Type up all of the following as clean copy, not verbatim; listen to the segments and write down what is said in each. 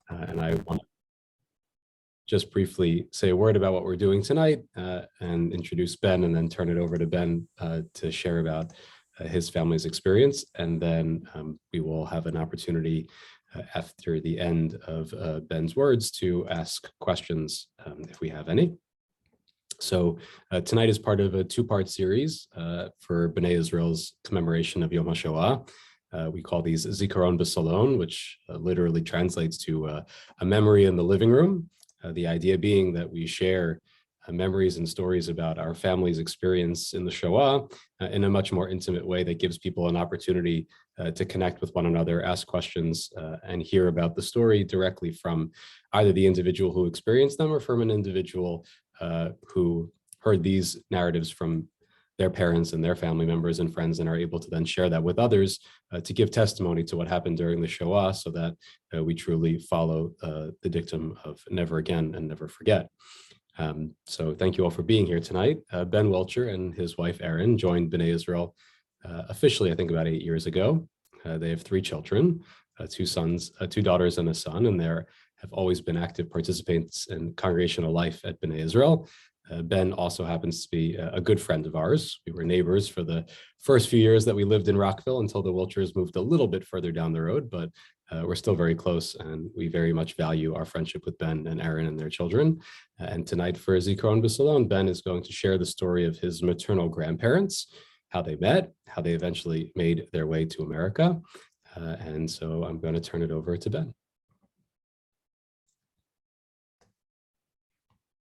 And I want to just briefly say a word about what we're doing tonight and introduce Ben, and then turn it over to Ben to share about his family's experience. And then we will have an opportunity after the end of Ben's words to ask questions if we have any. So tonight is part of a two-part series for B'nai Israel's commemoration of Yom HaShoah. We call these Zikaron Basalon, which literally translates to a memory in the living room. The idea being that we share memories and stories about our family's experience in the Shoah in a much more intimate way that gives people an opportunity to connect with one another, ask questions, and hear about the story directly from either the individual who experienced them or from an individual who heard these narratives from their parents and their family members and friends, and are able to then share that with others to give testimony to what happened during the Shoah, so that we truly follow the dictum of never again and never forget. So thank you all for being here tonight. Ben Willcher and his wife Erin joined B'nai Israel officially, I think, about 8 years ago. They have 3 children, 2 sons, 2 daughters and a son, and they have always been active participants in congregational life at B'nai Israel. Ben also happens to be a good friend of ours. We were neighbors for the first few years that we lived in Rockville until the Willchers moved a little bit further down the road, but we're still very close, and we very much value our friendship with Ben and Erin and their children. And tonight for Zikaron Basalon, Ben is going to share the story of his maternal grandparents, how they met, how they eventually made their way to America. And so I'm going to turn it over to Ben.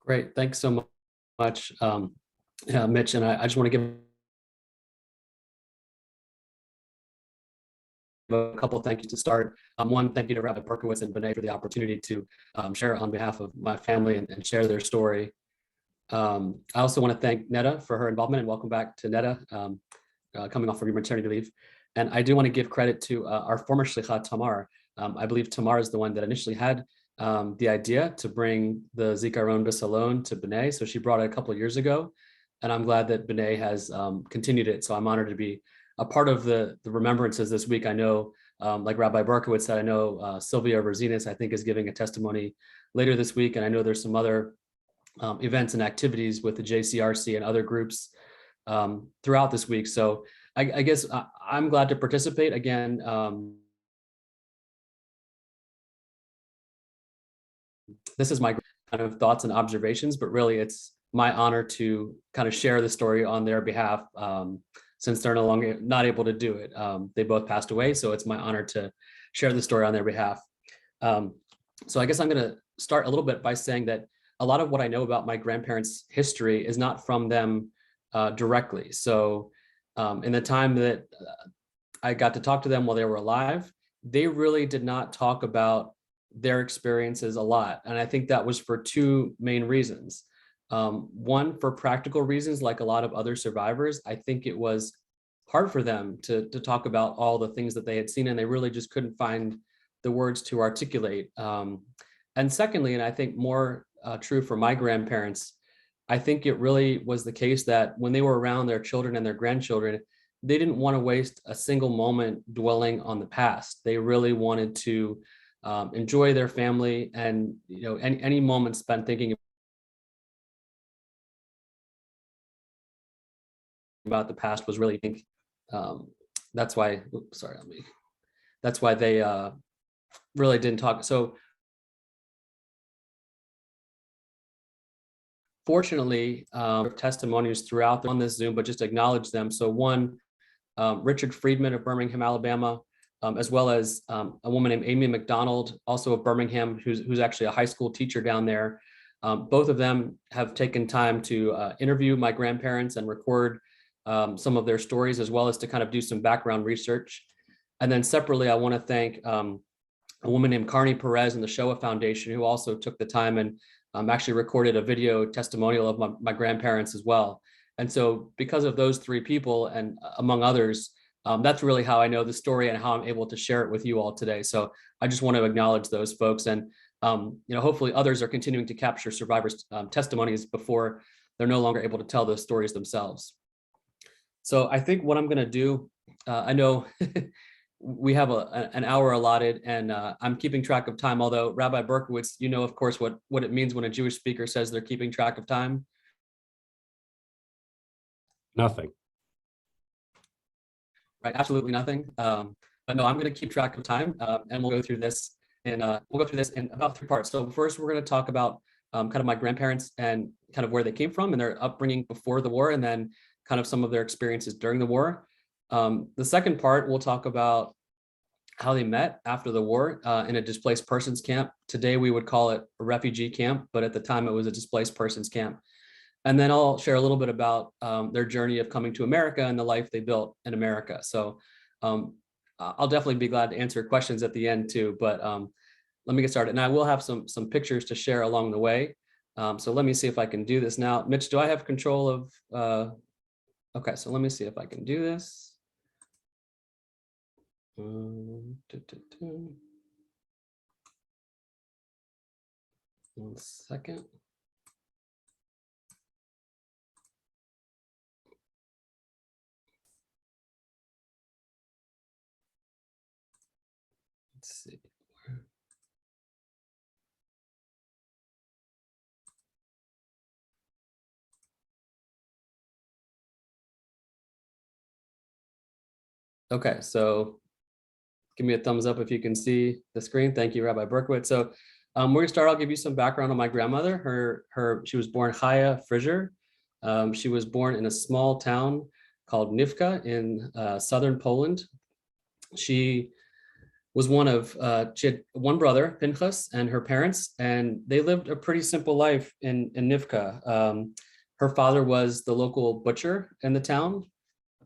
Great, thanks so much. Mitch, and I just want to give a couple of thank yous to start. One, thank you to Rabbi Berkowitz and B'nai for the opportunity to share on behalf of my family and share their story. I also want to thank Netta for her involvement, and welcome back to Netta, coming off of your maternity leave. And I do want to give credit to our former shlicha, Tamar. I believe Tamar is the one that initially had the idea to bring the Zikaron Basalon to B'nai. So she brought it a couple of years ago, and I'm glad that B'nai has continued it. So I'm honored to be a part of the remembrances this week. I know, like Rabbi Berkowitz said, I know Sylvia Verzinas, I think, is giving a testimony later this week. And I know there's some other events and activities with the JCRC and other groups throughout this week. So I guess I'm glad to participate again. This is my kind of thoughts and observations, but really it's my honor to kind of share the story on their behalf, since they're no longer not able to do it. They both passed away, so it's my honor to share the story on their behalf. So I guess I'm going to start a little bit by saying that a lot of what I know about my grandparents' history is not from them directly. So in the time that I got to talk to them while they were alive, they really did not talk about their experiences a lot. And I think that was for 2 main reasons. One, for practical reasons, like a lot of other survivors, I think it was hard for them to talk about all the things that they had seen, and they really just couldn't find the words to articulate. And secondly, and I think more true for my grandparents, I think it really was the case that when they were around their children and their grandchildren, they didn't want to waste a single moment dwelling on the past. They really wanted to enjoy their family, and any moment spent thinking about the past was really, that's why, that's why they really didn't talk. So fortunately, testimonies throughout on this Zoom, but just acknowledge them. So one, Richard Friedman of Birmingham, Alabama, as well as a woman named Amy McDonald, also of Birmingham, who's actually a high school teacher down there. Both of them have taken time to interview my grandparents and record some of their stories, as well as to kind of do some background research. And then separately, I want to thank a woman named Carney Perez and the Shoah Foundation, who also took the time and actually recorded a video testimonial of my grandparents as well. And so because of those 3 people, and among others, that's really how I know the story and how I'm able to share it with you all today. So I just want to acknowledge those folks, and hopefully others are continuing to capture survivors' testimonies before they're no longer able to tell those stories themselves. So I think what I'm going to do, I know we have an hour allotted, and I'm keeping track of time. Although Rabbi Berkowitz, you know, of course, what it means when a Jewish speaker says they're keeping track of time. Nothing. Right, absolutely nothing. But no, I'm going to keep track of time, and we'll go through this in about 3 parts. So first, we're going to talk about kind of my grandparents and kind of where they came from and their upbringing before the war, and then kind of some of their experiences during the war. The second part, we'll talk about how they met after the war in a displaced persons camp. Today, we would call it a refugee camp, but at the time, it was a displaced persons camp. And then I'll share a little bit about their journey of coming to America and the life they built in America. So I'll definitely be glad to answer questions at the end too, but let me get started. And I will have some pictures to share along the way. So let me see if I can do this now. Mitch, do I have control of, okay, so let me see if I can do this. 1 second. Let's see. Okay, so give me a thumbs up if you can see the screen. Thank you, Rabbi Berkowitz. So we're gonna start. I'll give you some background on my grandmother. She was born Chaya Frischer. She was born in a small town called Nivka in southern Poland. She was she had one brother, Pinchas, and her parents, and they lived a pretty simple life in Nivka. Her father was the local butcher in the town,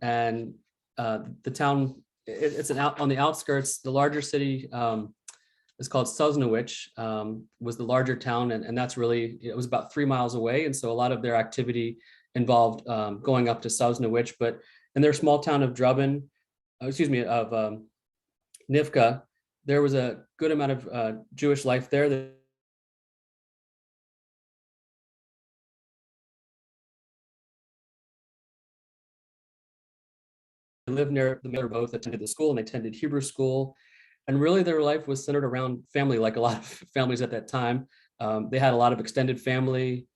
and the town, it's out on the outskirts. The larger city is called Sosnowich, was the larger town, and that's really, it was about 3 miles away, and so a lot of their activity involved going up to Sosnowich. But in their small town of Drubin, of Nivka, there was a good amount of Jewish life there. They lived near the mother, both attended the school and they attended Hebrew school. And really their life was centered around family, like a lot of families at that time. They had a lot of extended family.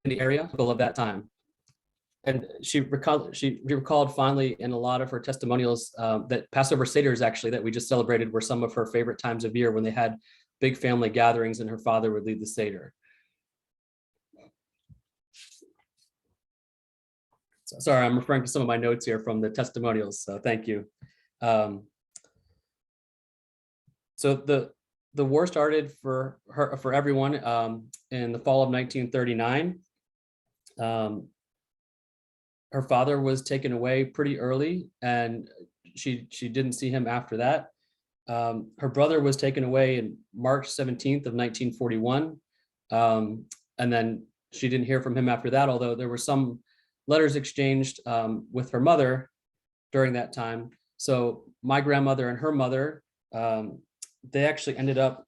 In the area of that time. And she recalled fondly in a lot of her testimonials that Passover Seders, actually, that we just celebrated, were some of her favorite times of year when they had big family gatherings and her father would lead the Seder. So, sorry, I'm referring to some of my notes here from the testimonials, so thank you. So the war started for everyone in the fall of 1939. Her father was taken away pretty early, and she didn't see him after that. Her brother was taken away in March 17th of 1941, and then she didn't hear from him after that, although there were some letters exchanged with her mother during that time. So my grandmother and her mother, they actually ended up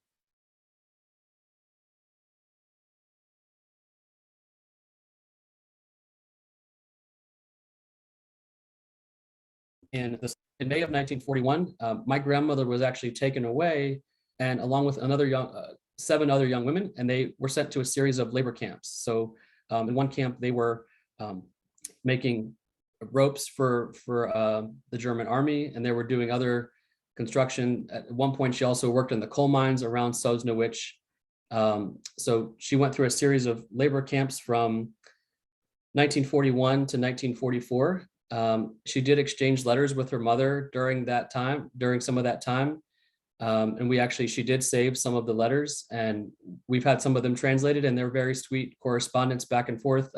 in May of 1941. My grandmother was actually taken away, and along with 7 other young women, and they were sent to a series of labor camps. So in one camp, they were making ropes for the German army, and they were doing other construction. At one point, she also worked in the coal mines around Sosnowich. So she went through a series of labor camps from 1941 to 1944. She did exchange letters with her mother during some of that time. And she did save some of the letters, and we've had some of them translated, and they're very sweet correspondence back and forth.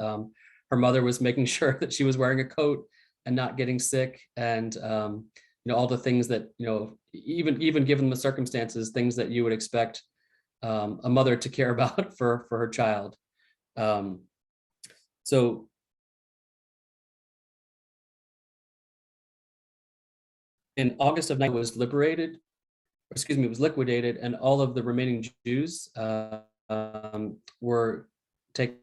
Her mother was making sure that she was wearing a coat and not getting sick, and all the things that, even given the circumstances, things that you would expect a mother to care about for her child. So in August of 19 was liquidated, and all of the remaining Jews were taken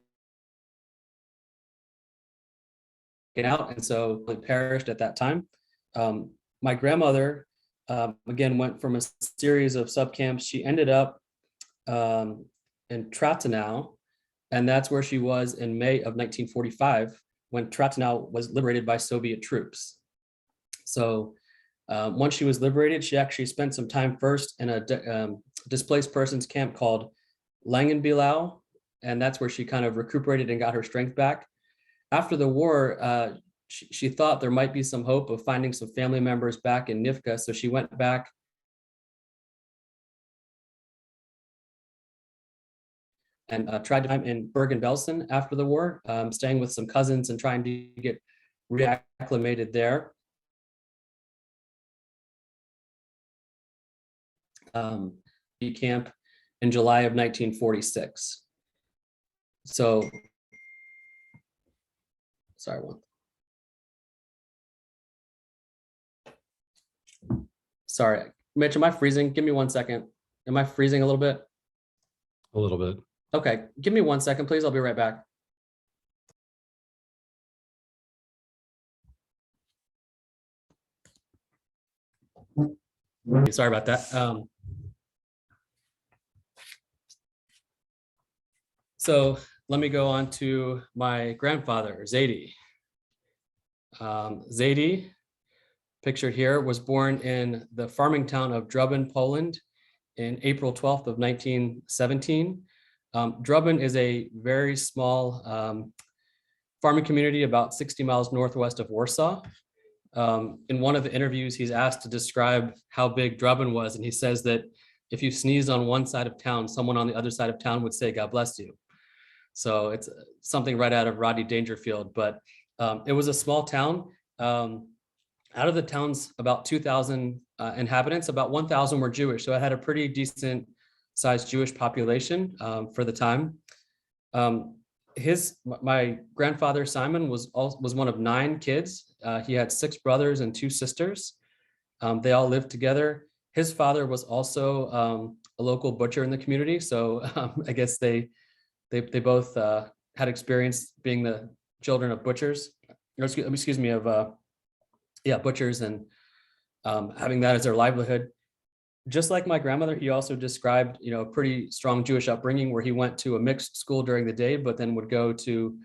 out, and so it perished at that time. My grandmother, again, went from a series of subcamps. She ended up in Trachtenau, and that's where she was in May of 1945, when Trachtenau was liberated by Soviet troops. So once she was liberated, she actually spent some time first in a displaced persons camp called Langenbelau, and that's where she kind of recuperated and got her strength back. After the war, she thought there might be some hope of finding some family members back in Nivka, so she went back and tried to find in Bergen-Belsen after the war, staying with some cousins and trying to get reacclimated there. Camp in July of 1946. So, sorry, one. Sorry, Mitch, am I freezing? Give me 1 second. Am I freezing a little bit? A little bit. Okay, give me 1 second, please. I'll be right back. Sorry about that. So let me go on to my grandfather, Zadie. Zadie, pictured here, was born in the farming town of Druben, Poland, in April 12th of 1917. Druben is a very small farming community about 60 miles northwest of Warsaw. In one of the interviews, he's asked to describe how big Druben was, and he says that if you sneezed on one side of town, someone on the other side of town would say, "God bless you." So it's something right out of Rodney Dangerfield, but it was a small town. Out of the town's about 2,000 inhabitants, about 1,000 were Jewish. So it had a pretty decent sized Jewish population for the time. My grandfather, Simon, was one of 9 kids. He had 6 brothers and 2 sisters. They all lived together. His father was also a local butcher in the community. So I guess they both had experience being the children of butchers, or excuse me, of butchers, and having that as their livelihood. Just like my grandmother, he also described, a pretty strong Jewish upbringing, where he went to a mixed school during the day, but then would go to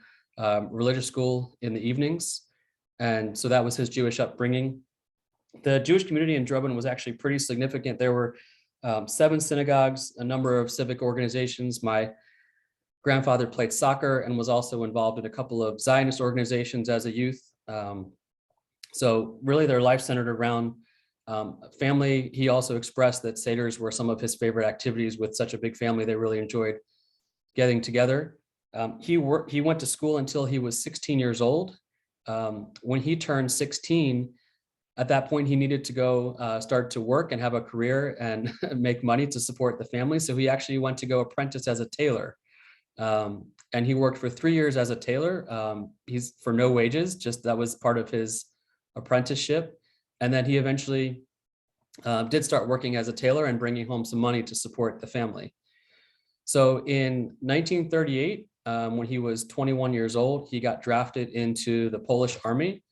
religious school in the evenings. And so that was his Jewish upbringing. The Jewish community in Druben was actually pretty significant. There were 7 synagogues, a number of civic organizations. My grandfather played soccer and was also involved in a couple of Zionist organizations as a youth. So really their life centered around family. He also expressed that Seders were some of his favorite activities. With such a big family, they really enjoyed getting together. He went to school until he was 16 years old. When he turned 16, at that point, he needed to go start to work and have a career and make money to support the family. So he actually went to go apprentice as a tailor. And he worked for 3 years as a tailor. He's for no wages, just that was part of his apprenticeship. And then he eventually did start working as a tailor and bringing home some money to support the family. So in 1938, when he was 21 years old, he got drafted into the Polish army.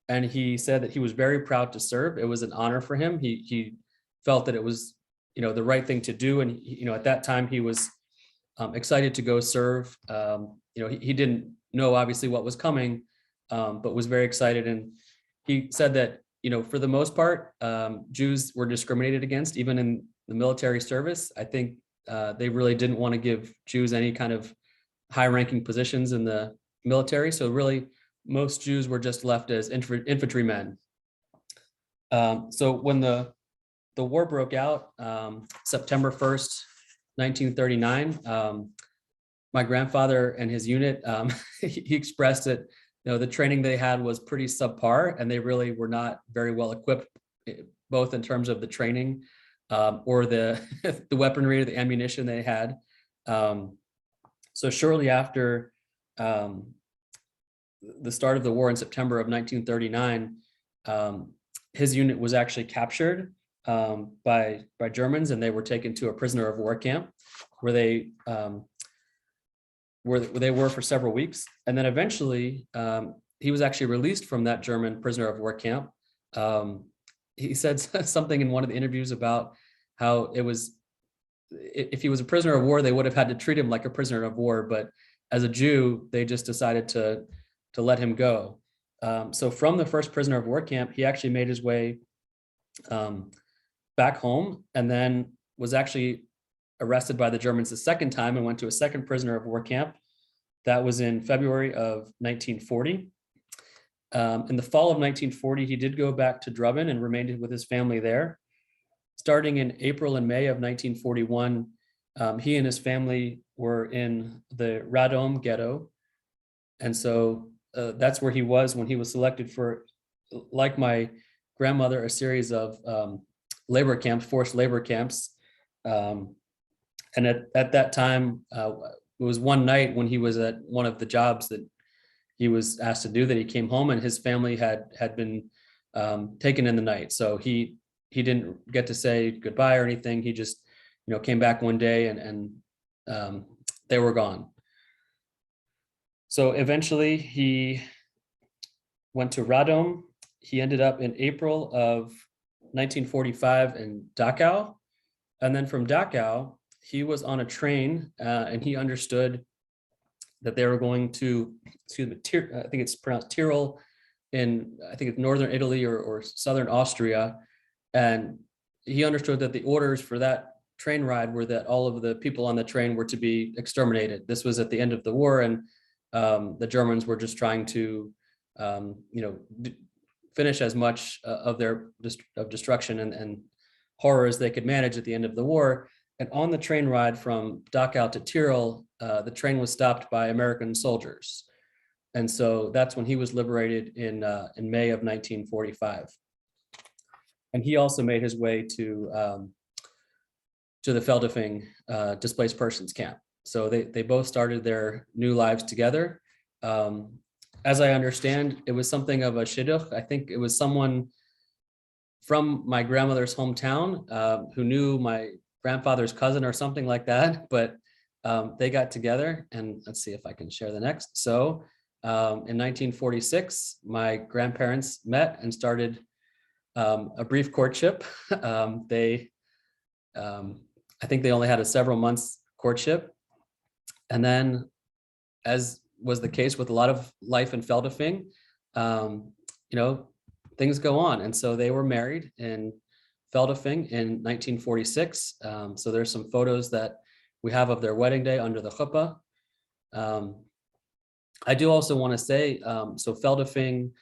And he said that he was very proud to serve. It was an honor for him. He felt that it was, the right thing to do. And, at that time he was excited to go serve. He didn't know obviously what was coming, but was very excited. And he said that, for the most part, Jews were discriminated against, even in the military service. I think they really didn't want to give Jews any kind of high-ranking positions in the military. So really, most Jews were just left as infantrymen. So when the war broke out, September 1st, 1939, my grandfather and his unit, he expressed that the training they had was pretty subpar, and they really were not very well equipped, both in terms of the training or the the weaponry or the ammunition they had. So shortly after the start of the war in September of 1939, his unit was actually captured by Germans, and they were taken to a prisoner of war camp, where they where they were for several weeks. And then eventually he was actually released from that German prisoner of war camp. He said something in one of the interviews about how it was, if he was a prisoner of war, they would have had to treat him like a prisoner of war. But as a Jew, they just decided to let him go. So from the first prisoner of war camp, he actually made his way back home, and then was actually arrested by the Germans the second time and went to a second prisoner of war camp. That was in February of 1940. In the fall of 1940, he did go back to Drubbin and remained with his family there. Starting in April and May of 1941, he and his family were in the Radom ghetto. And so that's where he was when he was selected for, like my grandmother, a series of labor camps, forced labor camps. And at that time, it was one night when he was at one of the jobs that he was asked to do, that he came home and his family had been taken in the night. So he didn't get to say goodbye or anything. He just, came back one day and they were gone. So eventually he went to Radom. He ended up in April of 1945 in Dachau. And then from Dachau, he was on a train and he understood that they were going to, I think it's pronounced Tyrol in, I think it's northern Italy or southern Austria. And he understood that the orders for that train ride were that all of the people on the train were to be exterminated. This was at the end of the war, and the Germans were just trying to, finish as much of their destruction and horror as they could manage at the end of the war. And on the train ride from Dachau to Tyrol, the train was stopped by American soldiers. And so that's when he was liberated in May of 1945. And he also made his way to the Feldafing displaced persons camp. So they both started their new lives together. As I understand, it was something of a shidduch. I think it was someone from my grandmother's hometown who knew my grandfather's cousin or something like that, but they got together, and let's see if I can share the next. So in 1946, my grandparents met and started a brief courtship. I think they only had a several months courtship. And then, as was the case with a lot of life in Feldafing, things go on. And so they were married in Feldafing in 1946. So there's some photos that we have of their wedding day under the chuppah. I do also want to say, so Feldafing,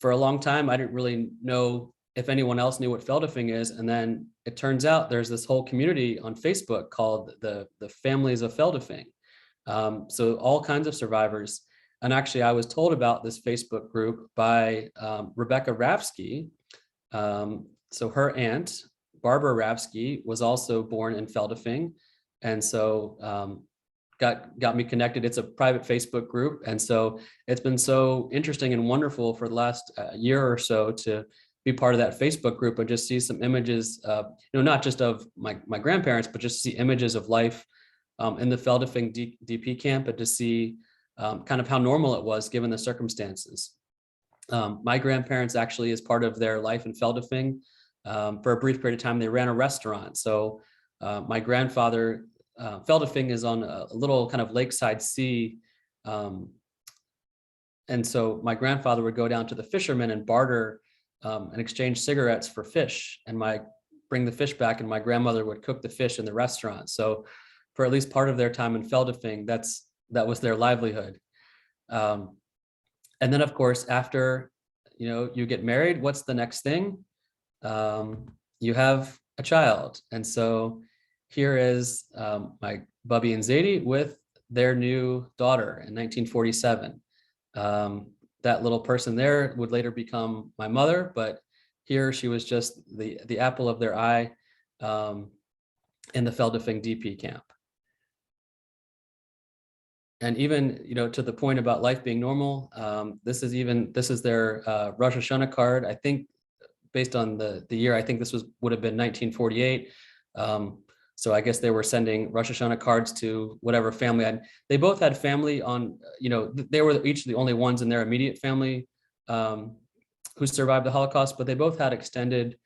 for a long time, I didn't really know if anyone else knew what Feldafing is. And then it turns out there's this whole community on Facebook called the Families of Feldafing. So all kinds of survivors. And actually, I was told about this Facebook group by Rebecca Ravsky. So her aunt, Barbara Ravsky, was also born in Feldafing. And so got me connected. It's a private Facebook group. And so it's been so interesting and wonderful for the last year or so to be part of that Facebook group and just see some images, not just of my grandparents, but just see images of life in the Feldafing DP camp, and to see kind of how normal it was given the circumstances. My grandparents actually, as part of their life in Feldafing, for a brief period of time, they ran a restaurant. So my grandfather, Feldafing is on a little kind of lakeside sea. And so my grandfather would go down to the fishermen and barter and exchange cigarettes for fish, and bring the fish back, and my grandmother would cook the fish in the restaurant. So for at least part of their time in Feldafing, that was their livelihood. And then, of course, after you get married, what's the next thing? You have a child. And so here is my Bubby and Zadie with their new daughter in 1947. That little person there would later become my mother, but here she was just the apple of their eye in the Feldafing DP camp. And even, to the point about life being normal, this is their Rosh Hashanah card. I think based on the year, I think this would have been 1948. So I guess they were sending Rosh Hashanah cards to whatever family had. They both had family on, they were each the only ones in their immediate family who survived the Holocaust, but they both had extended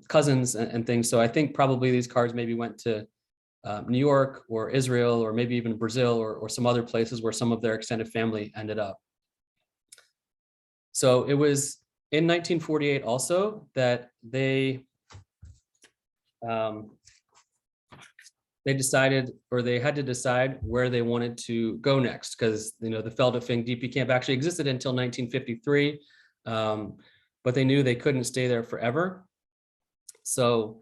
cousins and things. So I think probably these cards maybe went to New York or Israel or maybe even Brazil or some other places where some of their extended family ended up. So it was in 1948 also that they decided, or they had to decide where they wanted to go next, because the Feldafing DP camp actually existed until 1953, but they knew they couldn't stay there forever. So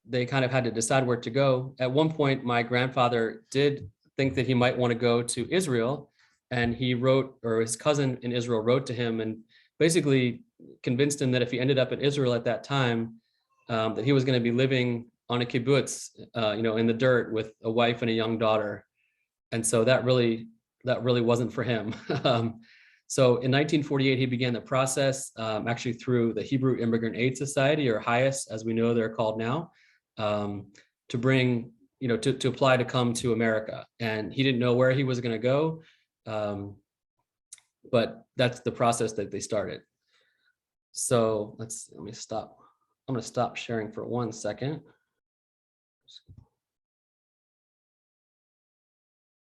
they kind of had to decide where to go. At one point, my grandfather did think that he might want to go to Israel, and he wrote, or his cousin in Israel wrote to him and basically convinced him that if he ended up in Israel at that time, that he was going to be living on a kibbutz, in the dirt with a wife and a young daughter. And so that really wasn't for him. So in 1948, he began the process, actually through the Hebrew Immigrant Aid Society, or HIAS, as we know they're called now, to bring, to apply to come to America. And he didn't know where he was going to go, but that's the process that they started. So let me stop. I'm going to stop sharing for 1 second.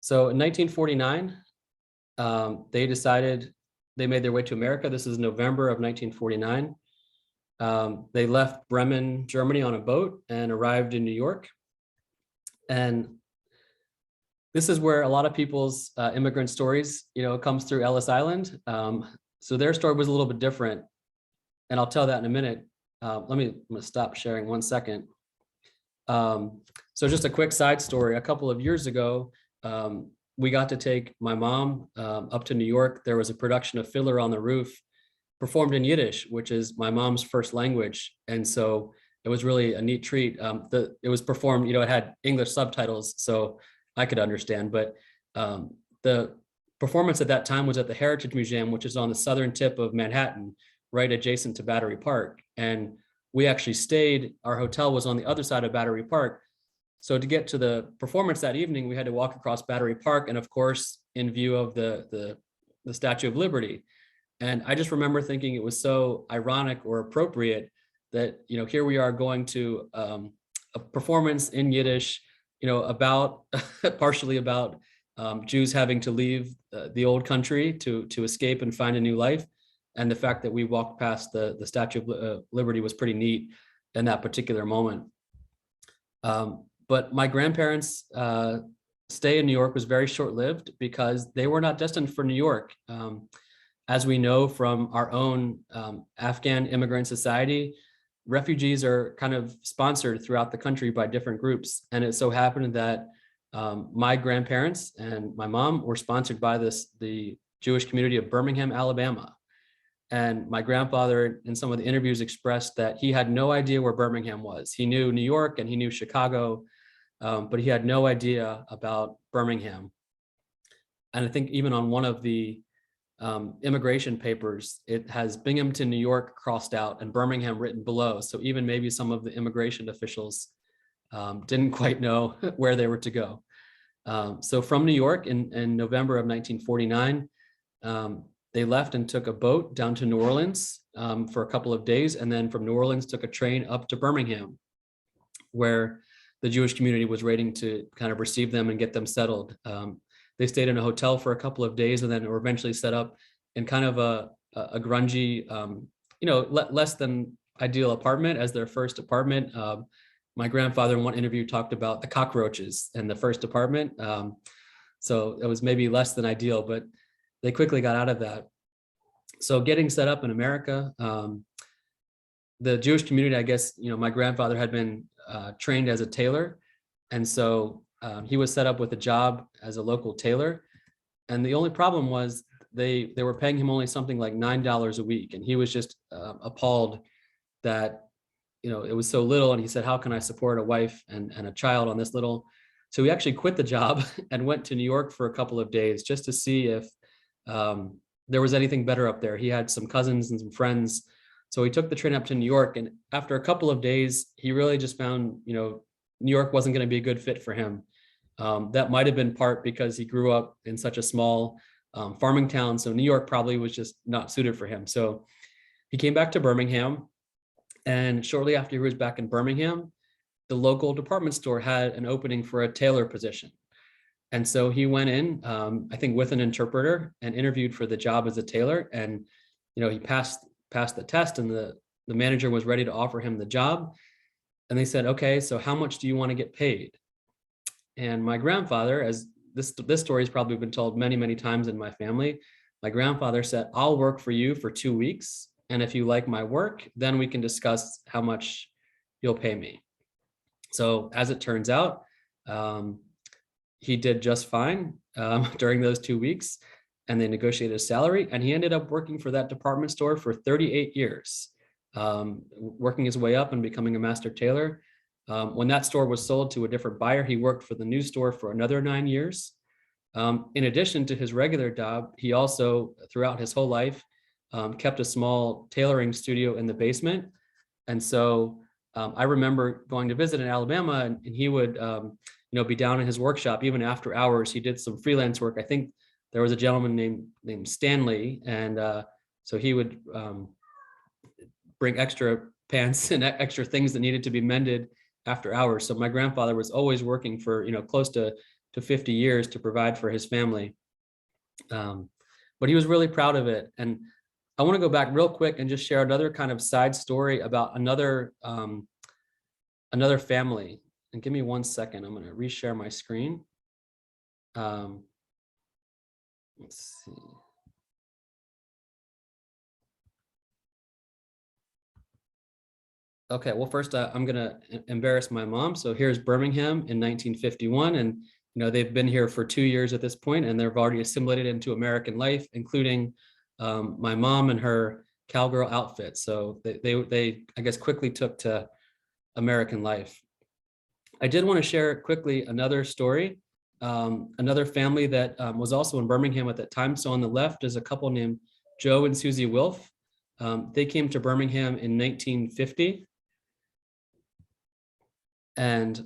So in 1949, they made their way to America. This is November of 1949. They left Bremen, Germany on a boat and arrived in New York. And this is where a lot of people's immigrant stories, comes through Ellis Island. So their story was a little bit different, and I'll tell that in a minute. I'm going to stop sharing 1 second. So just a quick side story. A couple of years ago, we got to take my mom up to New York. There was a production of Fiddler on the Roof performed in Yiddish, which is my mom's first language. And so it was really a neat treat. It was performed, it had English subtitles, so I could understand. But the performance at that time was at the Heritage Museum, which is on the southern tip of Manhattan, right adjacent to Battery Park. And we actually stayed, our hotel was on the other side of Battery Park. So to get to the performance that evening, we had to walk across Battery Park, and of course, in view of the Statue of Liberty. And I just remember thinking it was so ironic or appropriate that, here we are going to a performance in Yiddish, about partially about Jews having to leave the old country to escape and find a new life. And the fact that we walked past the Statue of Liberty was pretty neat in that particular moment. But my grandparents' stay in New York was very short-lived because they were not destined for New York. As we know from our own Afghan Immigrant Society, refugees are kind of sponsored throughout the country by different groups. And it so happened that my grandparents and my mom were sponsored by the Jewish community of Birmingham, Alabama. And my grandfather, in some of the interviews, expressed that he had no idea where Birmingham was. He knew New York and he knew Chicago, but he had no idea about Birmingham. And I think even on one of the immigration papers, it has Binghamton, New York crossed out and Birmingham written below. So even maybe some of the immigration officials didn't quite know where they were to go. So from New York in November of 1949, they left and took a boat down to New Orleans for a couple of days. And then from New Orleans took a train up to Birmingham, where the Jewish community was waiting to kind of receive them and get them settled. They stayed in a hotel for a couple of days and then were eventually set up in kind of a grungy, less than ideal apartment as their first apartment. My grandfather in one interview talked about the cockroaches in the first apartment. So it was maybe less than ideal, but they quickly got out of that. So getting set up in America, the Jewish community, I guess, my grandfather had been trained as a tailor. And so he was set up with a job as a local tailor. And the only problem was they were paying him only something like $9 a week. And he was just appalled that, it was so little. And he said, how can I support a wife and a child on this little? So he actually quit the job and went to New York for a couple of days just to see if there was anything better up there. He had some cousins and some friends. So he took the train up to New York. And after a couple of days, he really just found, New York wasn't going to be a good fit for him. That might have been part because he grew up in such a small farming town. So New York probably was just not suited for him. So he came back to Birmingham. And shortly after he was back in Birmingham, the local department store had an opening for a tailor position. And so he went in, I think with an interpreter, and interviewed for the job as a tailor. And, he passed the test, and the manager was ready to offer him the job. And they said, okay, so how much do you want to get paid? And my grandfather, as this story has probably been told many, many times in my family, my grandfather said, I'll work for you for 2 weeks. And if you like my work, then we can discuss how much you'll pay me. So as it turns out, he did just fine during those 2 weeks, and they negotiated a salary, and he ended up working for that department store for 38 years, working his way up and becoming a master tailor. When that store was sold to a different buyer, he worked for the new store for another 9 years. In addition to his regular job, he also, throughout his whole life, kept a small tailoring studio in the basement. And so I remember going to visit in Alabama, and he would be down in his workshop even after hours. He did some freelance work. I think there was a gentleman named Stanley, and so he would bring extra pants and extra things that needed to be mended after hours. So my grandfather was always working for close to 50 years to provide for his family. But he was really proud of it. And I want to go back real quick and just share another kind of side story about another family. And give me 1 second. I'm going to reshare my screen. Let's see. Okay, well, first I'm going to embarrass my mom. So here's Birmingham in 1951. And, they've been here for 2 years at this point, and they've already assimilated into American life, including my mom and her cowgirl outfit. So they I guess, quickly took to American life. I did want to share quickly another story, another family that was also in Birmingham at that time. So on the left is a couple named Joe and Susie Wilf. They came to Birmingham in 1950. And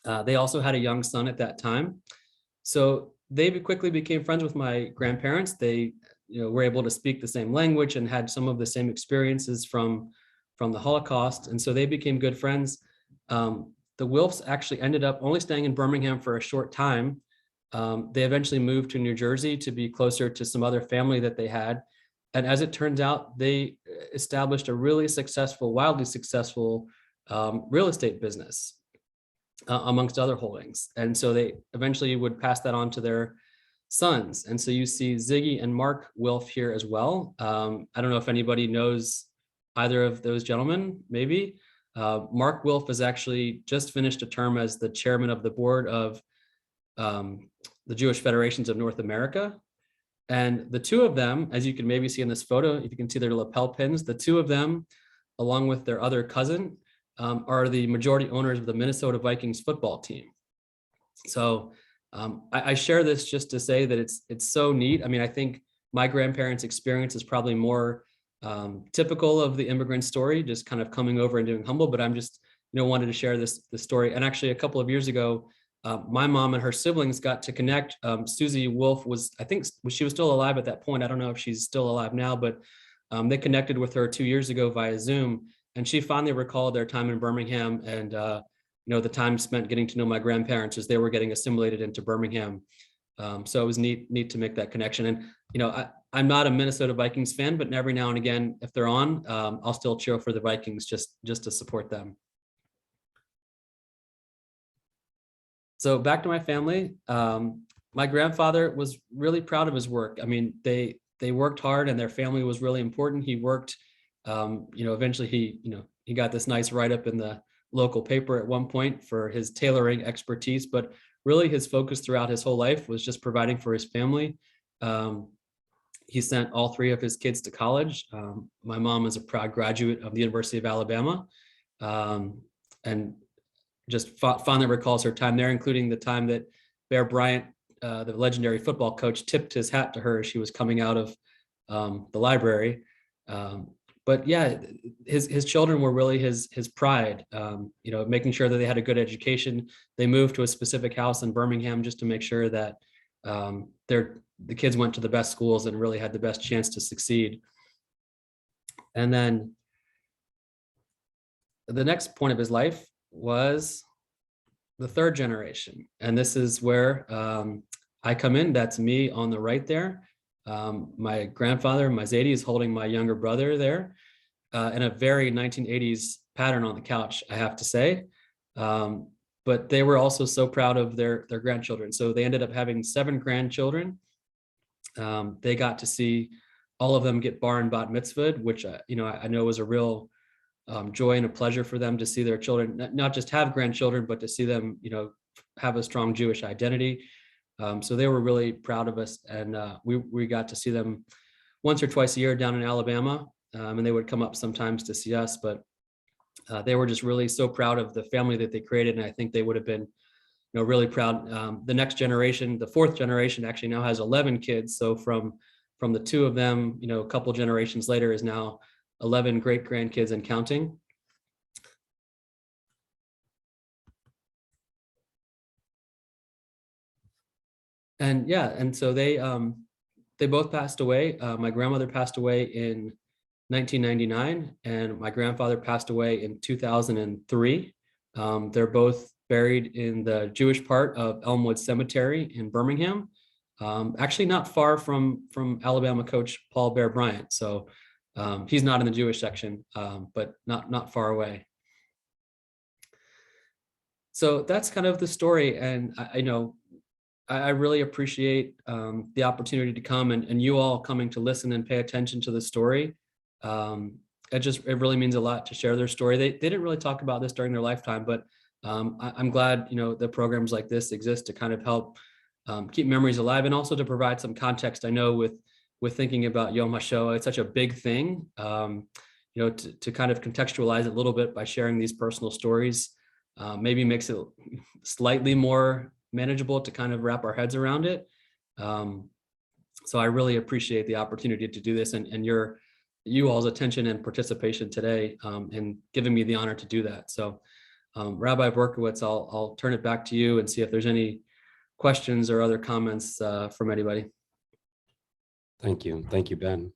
they also had a young son at that time. So they quickly became friends with my grandparents. They were able to speak the same language and had some of the same experiences from the Holocaust. And so they became good friends. The Wilfs actually ended up only staying in Birmingham for a short time. They eventually moved to New Jersey to be closer to some other family that they had. And as it turns out, they established a really successful, wildly successful real estate business amongst other holdings. And so they eventually would pass that on to their sons. And so you see Ziggy and Mark Wilf here as well. I don't know if anybody knows either of those gentlemen, maybe. Mark Wilf has actually just finished a term as the chairman of the board of the Jewish Federations of North America. And the two of them, as you can maybe see in this photo, if you can see their lapel pins, the two of them, along with their other cousin, are the majority owners of the Minnesota Vikings football team. So I share this just to say that it's so neat. I mean, I think my grandparents' experience is probably more typical of the immigrant story, just kind of coming over and doing humble, but I'm just, wanted to share this story. And actually a couple of years ago, my mom and her siblings got to connect. Susie Wolf I think she was still alive at that point. I don't know if she's still alive now, but they connected with her 2 years ago via Zoom. And she fondly recalled their time in Birmingham and, the time spent getting to know my grandparents as they were getting assimilated into Birmingham. So it was neat to make that connection. And, I'm not a Minnesota Vikings fan, but every now and again, if they're on, I'll still cheer for the Vikings just to support them. So back to my family. My grandfather was really proud of his work. I mean, they worked hard and their family was really important. He worked, eventually he got this nice write-up in the local paper at one point for his tailoring expertise, but really his focus throughout his whole life was just providing for his family. He sent all three of his kids to college. My mom is a proud graduate of the University of Alabama, and just fondly recalls her time there, including the time that Bear Bryant, the legendary football coach, tipped his hat to her as she was coming out of the library. but yeah, his children were really his pride. Making sure that they had a good education. They moved to a specific house in Birmingham just to make sure that the kids went to the best schools and really had the best chance to succeed. And then the next point of his life was the third generation. And this is where I come in. That's me on the right there. My grandfather, my Zadie, is holding my younger brother there in a very 1980s pattern on the couch, I have to say. But they were also so proud of their grandchildren. So they ended up having 7 grandchildren. They got to see all of them get bar and bat mitzvahed, which I know was a real joy and a pleasure for them to see their children not just have grandchildren, but to see them, have a strong Jewish identity. So they were really proud of us, and we got to see them once or twice a year down in Alabama, and they would come up sometimes to see us. But they were just really so proud of the family that they created, and I think they would have been, really proud. The next generation, the fourth generation, actually now has 11 kids. So from the 2 of them, a couple generations later, is now 11 great grandkids and counting. And yeah, and so they both passed away. My grandmother passed away in 1999, and my grandfather passed away in 2003. They're both buried in the Jewish part of Elmwood Cemetery in Birmingham, actually not far from Alabama coach Paul Bear Bryant. So he's not in the Jewish section, but not far away. So that's kind of the story, and I really appreciate the opportunity to come and you all coming to listen and pay attention to the story. It really means a lot to share their story. They didn't really talk about this during their lifetime, but I'm glad the programs like this exist to kind of help keep memories alive, and also to provide some context. I know with thinking about Yom HaShoah, it's such a big thing. To kind of contextualize it a little bit by sharing these personal stories, maybe makes it slightly more manageable to kind of wrap our heads around it. So I really appreciate the opportunity to do this, and you all's attention and participation today, and giving me the honor to do that. So Rabbi Berkowitz, I'll turn it back to you and see if there's any questions or other comments from anybody. Thank you, Ben,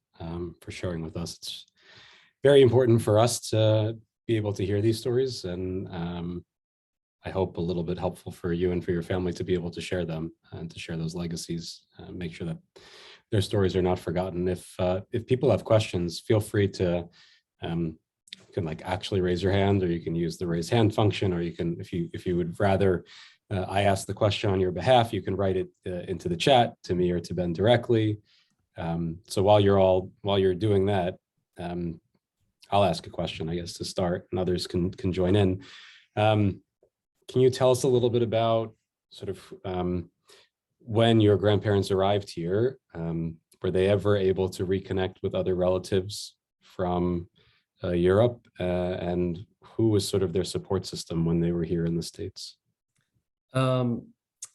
for sharing with us. It's very important for us to be able to hear these stories, and I hope a little bit helpful for you and for your family to be able to share them and to share those legacies, make sure that their stories are not forgotten. If people have questions, feel free to you can actually raise your hand, or you can use the raise hand function, or you can, if you would rather I ask the question on your behalf, you can write it into the chat to me or to Ben directly. So while you're doing that, I'll ask a question, I guess, to start, and others can join in. Can you tell us a little bit about sort of when your grandparents arrived here? Were they ever able to reconnect with other relatives from Europe, and who was sort of their support system when they were here in the States?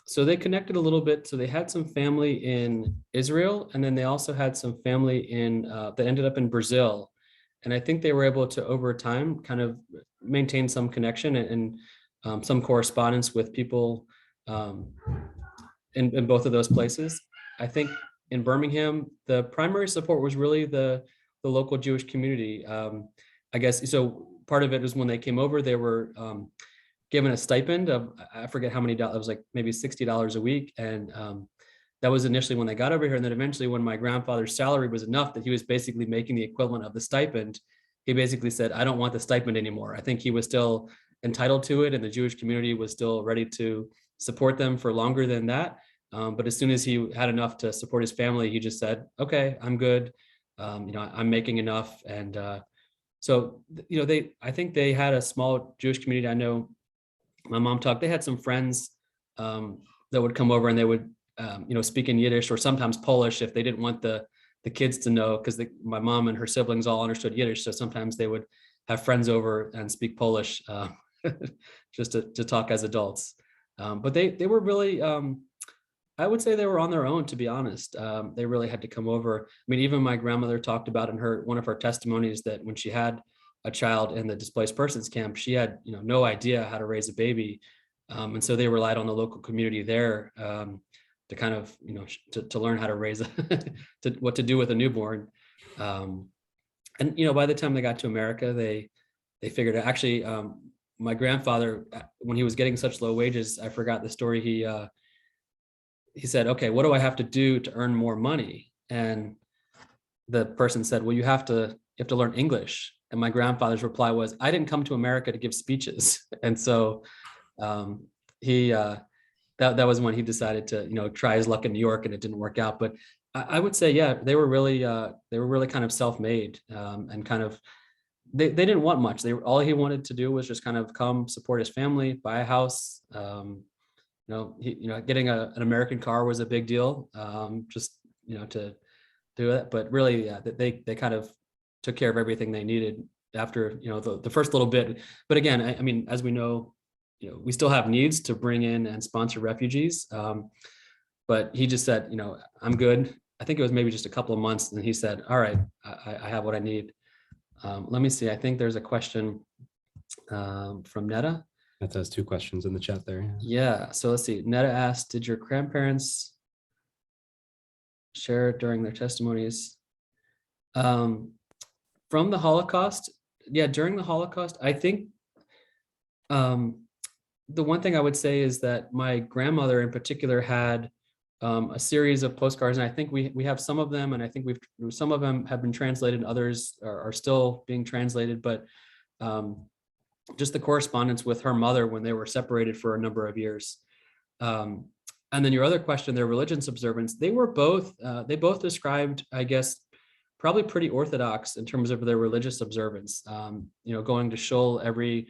So they connected a little bit. So they had some family in Israel, and then they also had some family that ended up in Brazil. And I think they were able to, over time, kind of maintain some connection and some correspondence with people in both of those places. I think in Birmingham, the primary support was really the local Jewish community. I guess, so part of it was when they came over, they were given a stipend of, I forget how many dollars, it was like maybe $60 a week. And that was initially when they got over here. And then eventually when my grandfather's salary was enough that he was basically making the equivalent of the stipend, he basically said, I don't want the stipend anymore. I think he was still entitled to it, and the Jewish community was still ready to support them for longer than that. But as soon as he had enough to support his family, he just said, okay, I'm good. I'm making enough. And so, I think they had a small Jewish community. I know my mom talked, they had some friends that would come over, and they would, speak in Yiddish or sometimes Polish if they didn't want the kids to know, because my mom and her siblings all understood Yiddish. So sometimes they would have friends over and speak Polish just to talk as adults. But they were really I would say they were on their own, to be honest. They really had to come over. I mean, even my grandmother talked about in one of her testimonies that when she had a child in the displaced persons camp, she had, no idea how to raise a baby. And so they relied on the local community there to kind of, to learn how to raise, what to do with a newborn. And, by the time they got to America, they figured it. Actually, my grandfather, when he was getting such low wages, I forgot the story. He said, okay, what do I have to do to earn more money? And the person said, well, you have to learn English. And my grandfather's reply was, I didn't come to America to give speeches. And so that was when he decided to, try his luck in New York, and it didn't work out. But I would say, yeah, they were really kind of self-made, and kind of, they didn't want much. All he wanted to do was just kind of come support his family, buy a house. Getting an American car was a big deal, just, to do it. But really, yeah, they kind of took care of everything they needed after, the first little bit. But again, I mean, as we know, we still have needs to bring in and sponsor refugees. But he just said, I'm good. I think it was maybe just a couple of months. And he said, all right, I have what I need. Let me see. I think there's a question from Netta. That has two questions in the chat there. Yeah. So let's see. Netta asked, did your grandparents share during their testimonies? From the Holocaust? Yeah, during the Holocaust, I think the one thing I would say is that my grandmother in particular had a series of postcards, and I think we have some of them, and I think some of them have been translated, and others are still being translated, but just the correspondence with her mother when they were separated for a number of years. And then your other question, their religious observance, they both described, I guess, probably pretty orthodox in terms of their religious observance. Going to shul every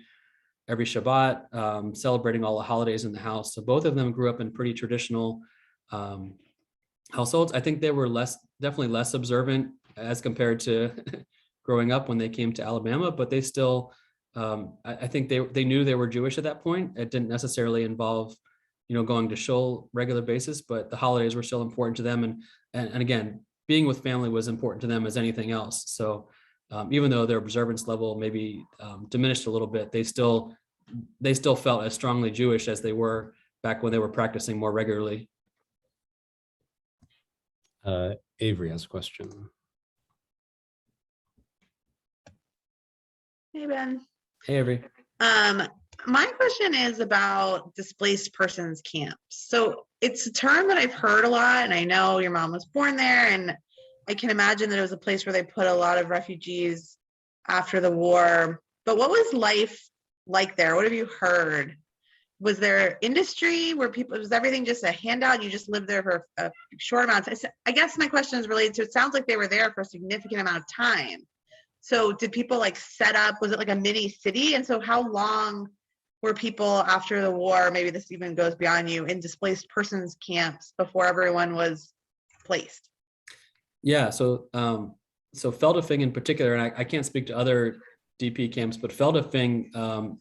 Shabbat, celebrating all the holidays in the house. So both of them grew up in pretty traditional households. I think they were definitely less observant as compared to growing up when they came to Alabama, but they still, I think they knew they were Jewish at that point. It didn't necessarily involve, going to shul regular basis, but the holidays were still important to them. And again, being with family was important to them as anything else. So even though their observance level maybe diminished a little bit, they still felt as strongly Jewish as they were back when they were practicing more regularly. Avery has a question. Hey, Ben. Hey, Avery. My question is about displaced persons camps. So it's a term that I've heard a lot, and I know your mom was born there, and I can imagine that it was a place where they put a lot of refugees after the war. But what was life like there? What have you heard? Was there industry where was everything just a handout? You just lived there for a short amount of time? I guess my question is related to, it sounds like they were there for a significant amount of time. So did people set up, was it like a mini city? And so how long were people after the war, maybe this even goes beyond you, in displaced persons camps before everyone was placed? Yeah, so Feldafing in particular, and I can't speak to other DP camps, but Feldafing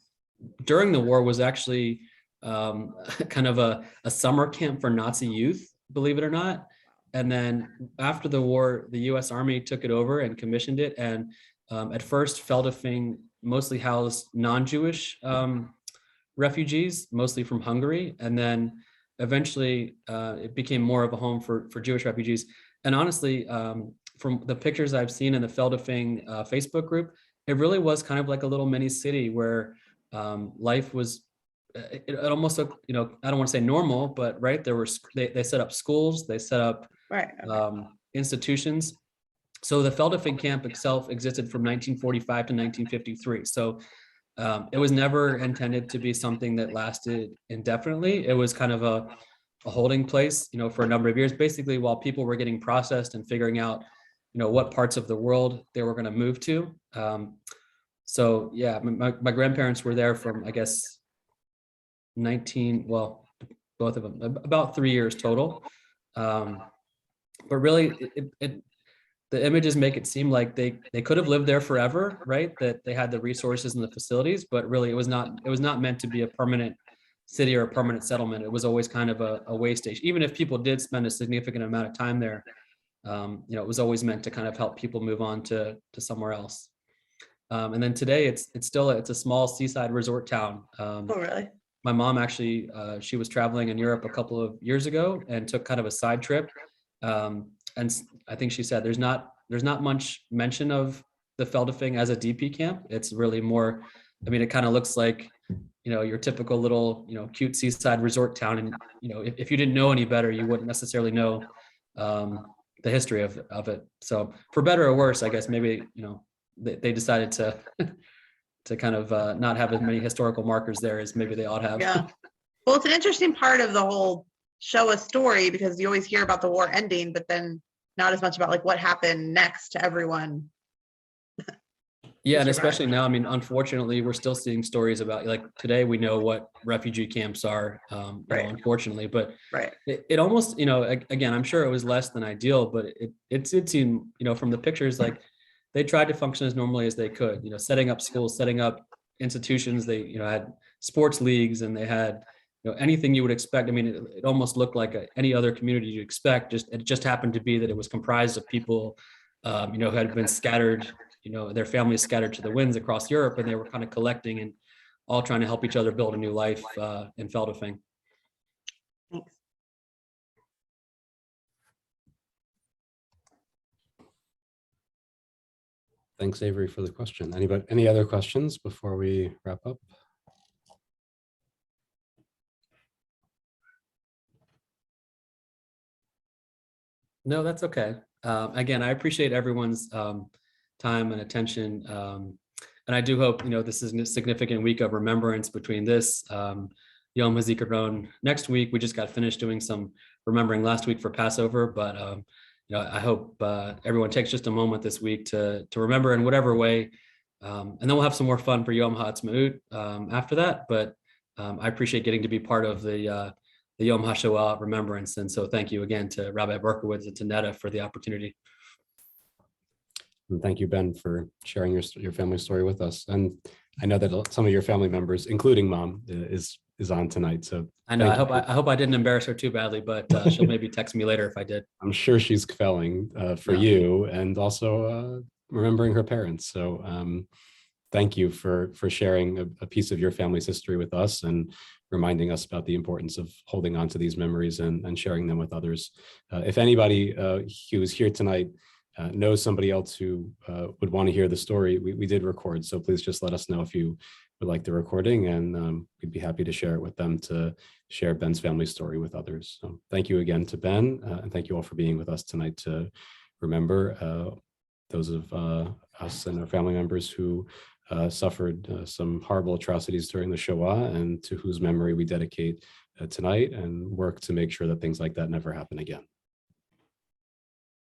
during the war was actually kind of a summer camp for Nazi youth, believe it or not. And then after the war, the US Army took it over and commissioned it. And at first, Feldafing mostly housed non-Jewish refugees, mostly from Hungary. And then eventually it became more of a home for Jewish refugees. And honestly, from the pictures I've seen in the Feldafing Facebook group, it really was kind of like a little mini city where life was, it almost looked, I don't want to say normal, but right, they set up schools, they set up institutions. So the Feldafing camp itself existed from 1945 to 1953. So it was never intended to be something that lasted indefinitely. It was kind of a holding place, for a number of years, basically while people were getting processed and figuring out, what parts of the world they were going to move to. So yeah, my grandparents were there from, I guess, both of them, about 3 years total. But really, the images make it seem like they could have lived there forever, right? That they had the resources and the facilities, but really it was not meant to be a permanent city or a permanent settlement. It was always kind of a way station. Even if people did spend a significant amount of time there, it was always meant to kind of help people move on to somewhere else. And then today it's a small seaside resort town. Oh, really? My mom actually, she was traveling in Europe a couple of years ago and took kind of a side trip. And I think she said there's not much mention of the Feldafing as a DP camp. It's really more, I mean, it kind of looks like, your typical little, cute seaside resort town. And, if you didn't know any better, you wouldn't necessarily know the history of it. So for better or worse, I guess maybe, they decided to kind of not have as many historical markers there as maybe they ought to have. Yeah. Well, it's an interesting part of the whole show a story, because you always hear about the war ending, but then not as much about like what happened next to everyone. Yeah, and especially now, I mean, unfortunately, we're still seeing stories about, like, today we know what refugee camps are, Right. Unfortunately, but Right. it almost, again, I'm sure it was less than ideal, but it seemed, from the pictures, like they tried to function as normally as they could, setting up schools, setting up institutions. They, had sports leagues, and they had, anything you would expect. I mean, it almost looked like any other community you'd expect. It just happened to be that it was comprised of people, who had been scattered, their families scattered to the winds across Europe, and they were kind of collecting and all trying to help each other build a new life in Feldafing. Thanks. Thanks, Avery, for the question. Any other questions before we wrap up? No, that's okay. Again, I appreciate everyone's time and attention. And I do hope, this is a significant week of remembrance between this, Yom HaZikaron next week. We just got finished doing some remembering last week for Passover, but I hope everyone takes just a moment this week to remember in whatever way. And then we'll have some more fun for Yom HaAtzmaut after that. But I appreciate getting to be part of the Yom HaShoah remembrance. And so thank you again to Rabbi Berkowitz and to Netta for the opportunity. And thank you, Ben, for sharing your family story with us. And I know that some of your family members, including Mom, is on tonight. So I know. I hope I didn't embarrass her too badly, but she'll maybe text me later if I did. I'm sure she's felling for you, and also remembering her parents. So thank you for sharing a piece of your family's history with us and reminding us about the importance of holding on to these memories and sharing them with others. If anybody who is here tonight knows somebody else who would want to hear the story, we did record. So please just let us know if you would like the recording, and we'd be happy to share it with them to share Ben's family story with others. So thank you again to Ben, and thank you all for being with us tonight to remember those of us and our family members who suffered some horrible atrocities during the Shoah, and to whose memory we dedicate tonight and work to make sure that things like that never happen again.